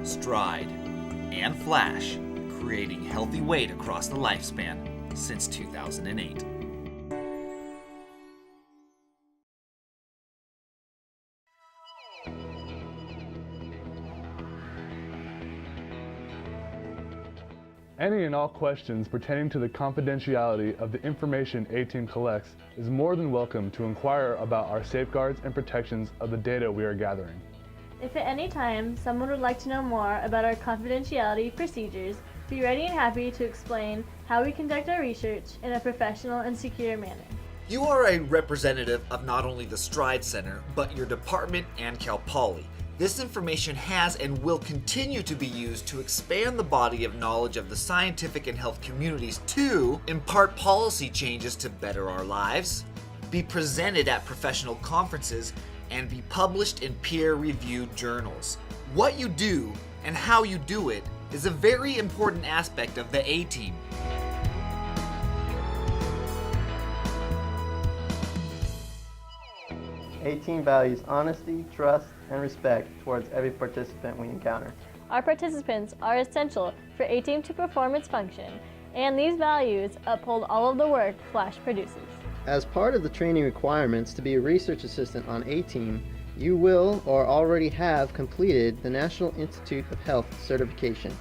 stride, and flash, creating healthy weight across the lifespan since 2008. Any and all questions pertaining to the confidentiality of the information A-Team collects is more than welcome to inquire about our safeguards and protections of the data we are gathering. If at any time someone would like to know more about our confidentiality procedures, be ready and happy to explain how we conduct our research in a professional and secure manner. You are a representative of not only the Stride Center, but your department and Cal Poly. This information has and will continue to be used to expand the body of knowledge of the scientific and health communities to impart policy changes to better our lives, be presented at professional conferences, and be published in peer-reviewed journals. What you do and how you do it is a very important aspect of the A-Team. A-Team values honesty, trust, and respect towards every participant we encounter. Our participants are essential for A-Team to perform its function, and these values uphold all of the work Flash produces. As part of the training requirements to be a research assistant on A-Team, you will or already have completed the National Institute of Health certification.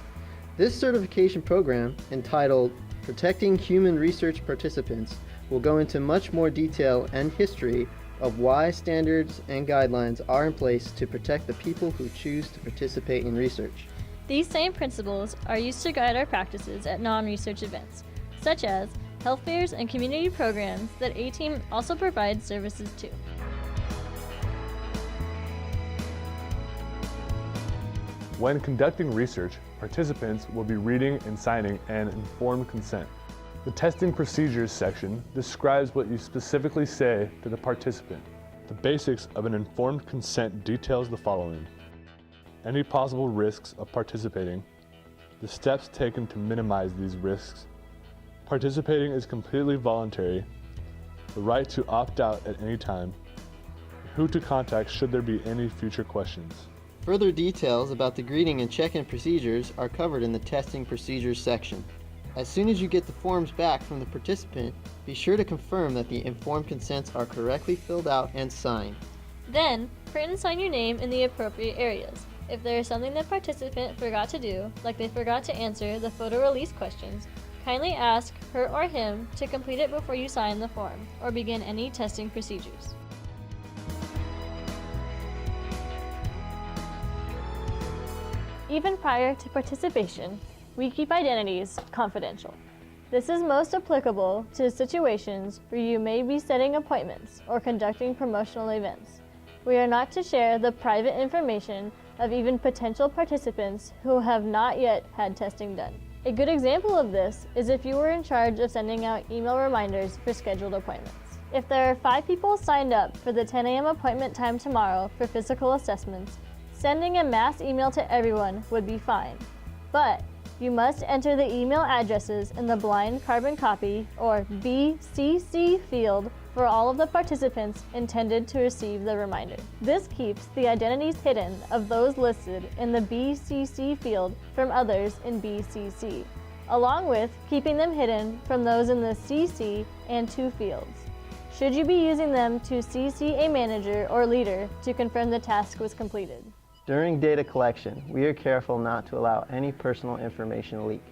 This certification program, entitled Protecting Human Research Participants, will go into much more detail and history of why standards and guidelines are in place to protect the people who choose to participate in research. These same principles are used to guide our practices at non-research events, such as health fairs and community programs that A-Team also provides services to. When conducting research, participants will be reading and signing an informed consent. The testing procedures section describes what you specifically say to the participant. The basics of an informed consent details the following: any possible risks of participating, the steps taken to minimize these risks, participating is completely voluntary, the right to opt out at any time, who to contact should there be any future questions. Further details about the greeting and check-in procedures are covered in the testing procedures section. As soon as you get the forms back from the participant, be sure to confirm that the informed consents are correctly filled out and signed. Then, print and sign your name in the appropriate areas. If there is something the participant forgot to do, like they forgot to answer the photo release questions, kindly ask her or him to complete it before you sign the form or begin any testing procedures. Even prior to participation, we keep identities confidential. This is most applicable to situations where you may be setting appointments or conducting promotional events. We are not to share the private information of even potential participants who have not yet had testing done. A good example of this is if you were in charge of sending out email reminders for scheduled appointments. If there are 5 people signed up for the 10 a.m. appointment time tomorrow for physical assessments, sending a mass email to everyone would be fine. But you must enter the email addresses in the blind carbon copy, or BCC field, for all of the participants intended to receive the reminder. This keeps the identities hidden of those listed in the BCC field from others in BCC, along with keeping them hidden from those in the CC and 2 fields. Should you be using them to CC a manager or leader to confirm the task was completed? During data collection, we are careful not to allow any personal information leak.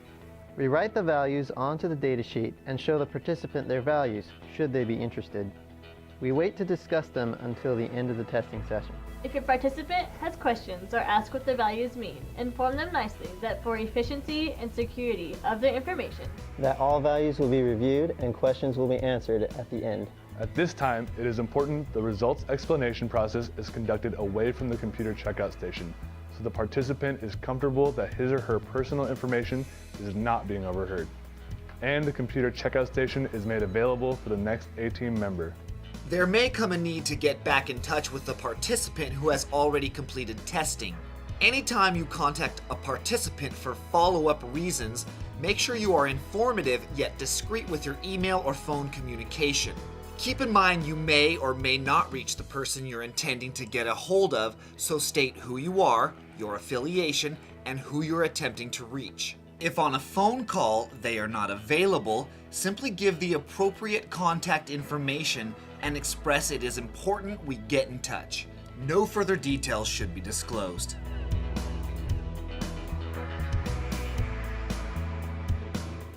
We write the values onto the datasheet and show the participant their values, should they be interested. We wait to discuss them until the end of the testing session. If your participant has questions or asks what the values mean, inform them nicely that for efficiency and security of their information, that all values will be reviewed and questions will be answered at the end. At this time, it is important the results explanation process is conducted away from the computer checkout station, so the participant is comfortable that his or her personal information is not being overheard. And the computer checkout station is made available for the next A-Team member. There may come a need to get back in touch with the participant who has already completed testing. Anytime you contact a participant for follow-up reasons, make sure you are informative yet discreet with your email or phone communication. Keep in mind you may or may not reach the person you're intending to get a hold of, so state who you are, your affiliation, and who you're attempting to reach. If on a phone call they are not available, simply give the appropriate contact information and express it is important we get in touch. No further details should be disclosed.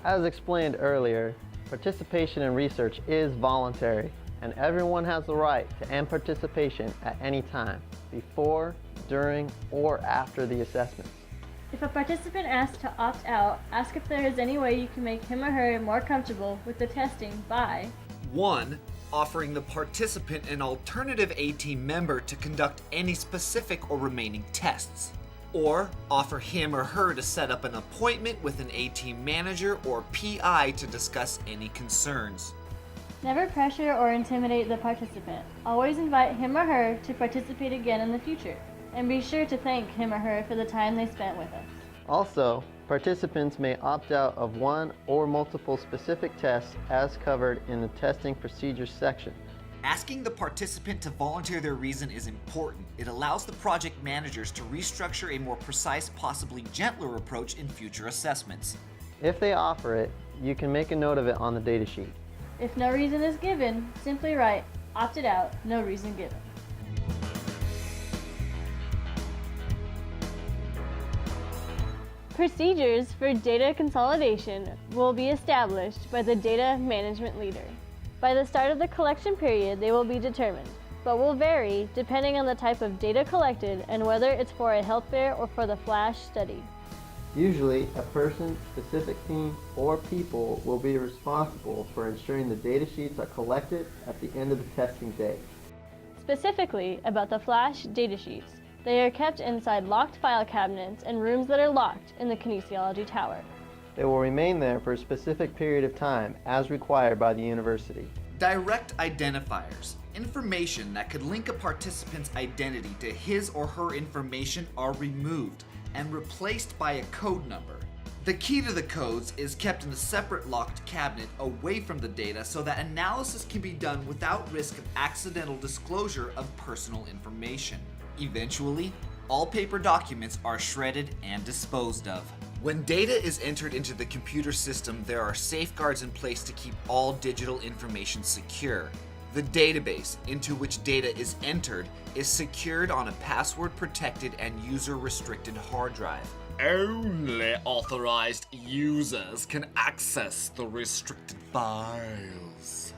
As explained earlier, participation in research is voluntary, and everyone has the right to end participation at any time, before, during, or after the assessments. If a participant asks to opt out, ask if there is any way you can make him or her more comfortable with the testing by 1. Offering the participant an alternative A-team member to conduct any specific or remaining tests. Or offer him or her to set up an appointment with an A-team manager or PI to discuss any concerns. Never pressure or intimidate the participant. Always invite him or her to participate again in the future, and be sure to thank him or her for the time they spent with us. Also, participants may opt out of one or multiple specific tests as covered in the testing procedures section. Asking the participant to volunteer their reason is important. It allows the project managers to restructure a more precise, possibly gentler approach in future assessments. If they offer it, you can make a note of it on the datasheet. If no reason is given, simply write, opted out, no reason given. Procedures for data consolidation will be established by the data management leader. By the start of the collection period, they will be determined, but will vary depending on the type of data collected and whether it's for a health fair or for the flash study. Usually, a person, specific team, or people will be responsible for ensuring the datasheets are collected at the end of the testing day. Specifically about the flash datasheets, they are kept inside locked file cabinets and rooms that are locked in the kinesiology tower. They will remain there for a specific period of time as required by the university. Direct identifiers, information that could link a participant's identity to his or her information, are removed and replaced by a code number. The key to the codes is kept in a separate locked cabinet away from the data so that analysis can be done without risk of accidental disclosure of personal information. Eventually, all paper documents are shredded and disposed of. When data is entered into the computer system, there are safeguards in place to keep all digital information secure. The database into which data is entered is secured on a password-protected and user-restricted hard drive. Only authorized users can access the restricted files.